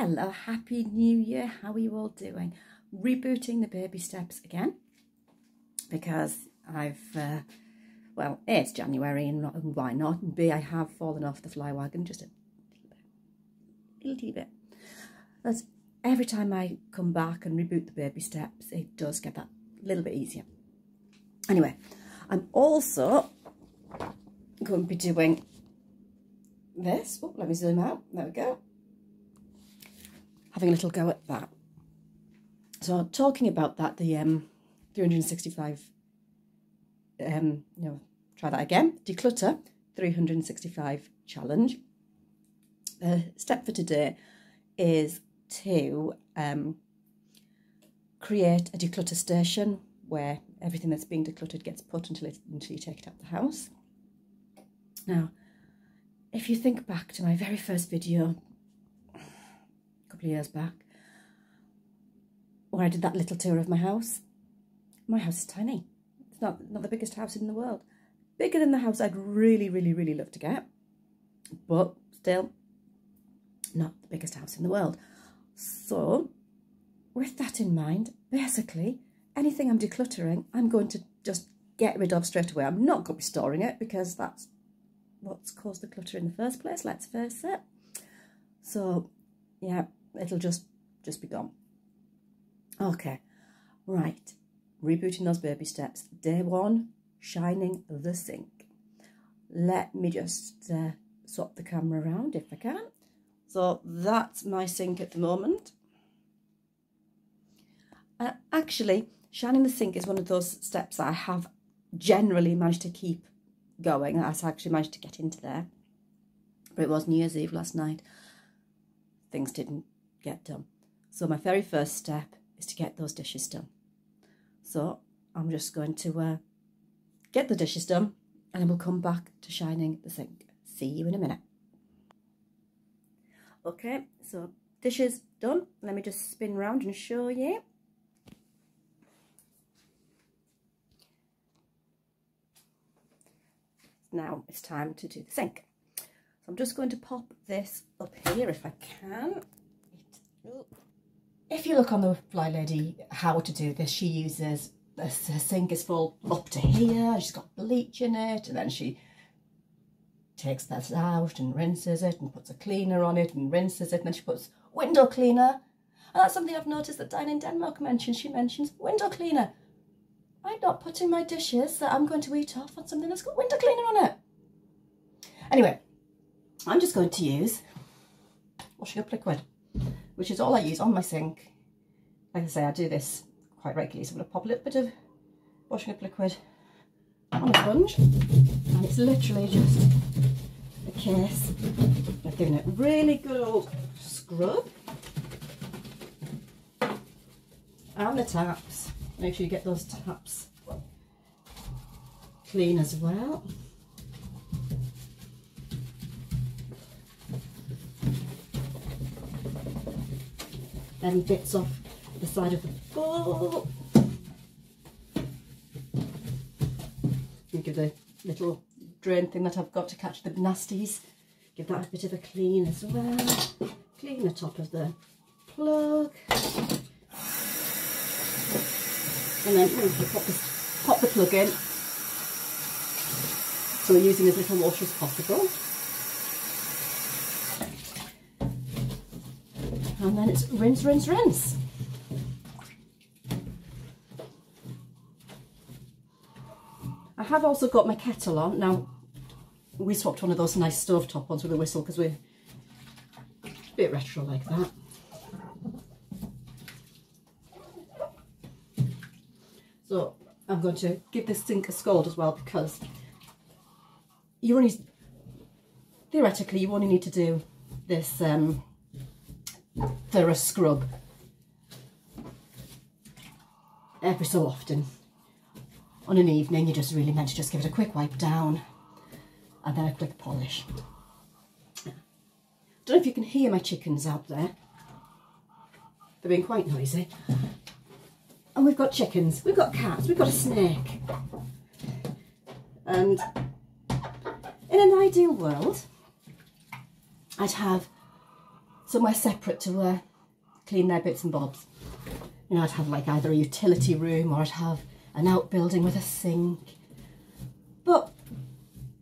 Hello, happy new year. How are you all doing? Rebooting the baby steps again because I've well, A, it's January and why not, and B, I have fallen off the Flywagon just a little bit. That's every time I come back and reboot the baby steps, it does get that little bit easier. Anyway, I'm also going to be doing this. Oh, let me zoom out. There we go. Having a little go at that. So talking about that, the 365, try that again, declutter 365 challenge. The step for today is to create a declutter station where everything that's being decluttered gets put until you take it out the house. Now, if you think back to my very first video, a couple of years back, where I did that little tour of my house is tiny. It's not the biggest house in the world. Bigger than the house I'd really, really, really love to get, but still not the biggest house in the world. So, with that in mind, basically, anything I'm decluttering, I'm going to just get rid of straight away. I'm not going to be storing it because that's what's caused the clutter in the first place, let's face it. So, yeah, it'll just be gone. Okay, right, rebooting those baby steps. Day one, shining the sink. Let me just swap the camera around if I can. So that's my sink at the moment. Actually, shining the sink is one of those steps that I have generally managed to keep going. I actually managed to get into there. But it was New Year's Eve last night. Things didn't get done. So my very first step is to get those dishes done. So I'm just going to get the dishes done and then we'll come back to shining the sink. See you in a minute. Okay, so dishes done. Let me just spin round and show you. Now it's time to do the sink. So I'm just going to pop this up here if I can. If you look on the Fly Lady how to do this, she uses, her sink is full up to here, she's got bleach in it, and then she takes that out and rinses it and puts a cleaner on it and rinses it, and then she puts window cleaner. And that's something I've noticed that Diane in Denmark mentions. She mentions window cleaner. I'm not putting my dishes that I'm going to eat off on something that's got window cleaner on it. Anyway, I'm just going to use washing up liquid, which is all I use on my sink. Like I say, I do this quite regularly, so I'm going to pop a little bit of washing up liquid on a sponge, and it's literally just a case of giving it a really good old scrub. And the taps, make sure you get those taps clean as well. Any bits off the side of the bowl. You give the little drain thing that I've got to catch the nasties, give that a bit of a clean as well. Clean the top of the plug. And then you pop the plug in. So we're using as little water as possible. And then it's rinse, rinse, rinse. I have also got my kettle on. Now, we swapped one of those nice stovetop ones with a whistle because we're a bit retro like that. So I'm going to give this sink a scald as well because you only, theoretically, you only need to do this thorough scrub every so often. On an evening, you're just really meant to just give it a quick wipe down and then a quick polish. Don't know if you can hear my chickens out there. They're being quite noisy. And we've got chickens, we've got cats, we've got a snake. And in an ideal world, I'd have somewhere separate to clean their bits and bobs. You know, I'd have like either a utility room or I'd have an outbuilding with a sink. But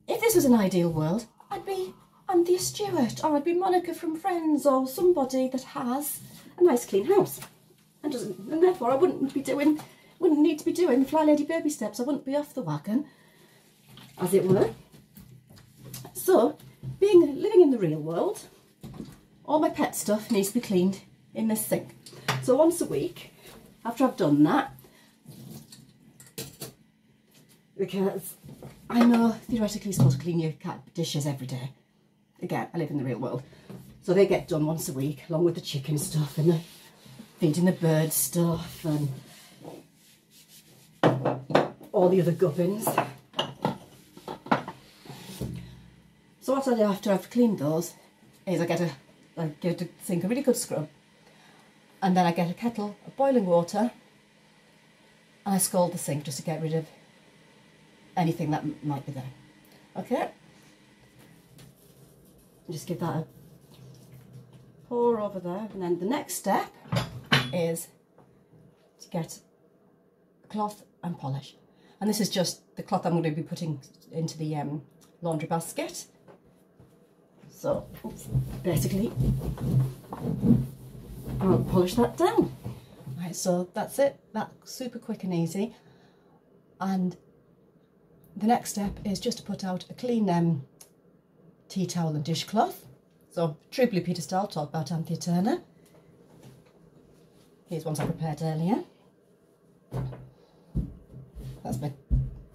if this was an ideal world, I'd be Anthea Stewart, or I'd be Monica from Friends, or somebody that has a nice clean house. And therefore I wouldn't need to be doing the Fly Lady Babysteps. I wouldn't be off the wagon, as it were. So, living in the real world, all my pet stuff needs to be cleaned in this sink. So once a week, after I've done that, because I know theoretically you're supposed to clean your cat dishes every day. Again, I live in the real world. So they get done once a week, along with the chicken stuff and the feeding the bird stuff and all the other gubbins. So what I do after I've cleaned those is I give the sink a really good scrub, and then I get a kettle of boiling water and I scald the sink just to get rid of anything that might be there. Okay? Just give that a pour over there, and then the next step is to get cloth and polish. And this is just the cloth I'm going to be putting into the laundry basket. So basically I'll polish that down. Right, so that's it. That's super quick and easy. And the next step is just to put out a clean tea towel and dishcloth. So true Blue Peter style, talk about Anthea Turner. Here's ones I prepared earlier. That's my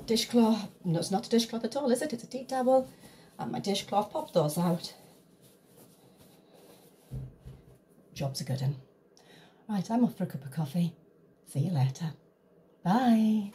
dishcloth. No, it's not a dishcloth at all, is it? It's a tea towel. And my dishcloth, pop those out. Job's a good one. Right, I'm off for a cup of coffee. See you later. Bye.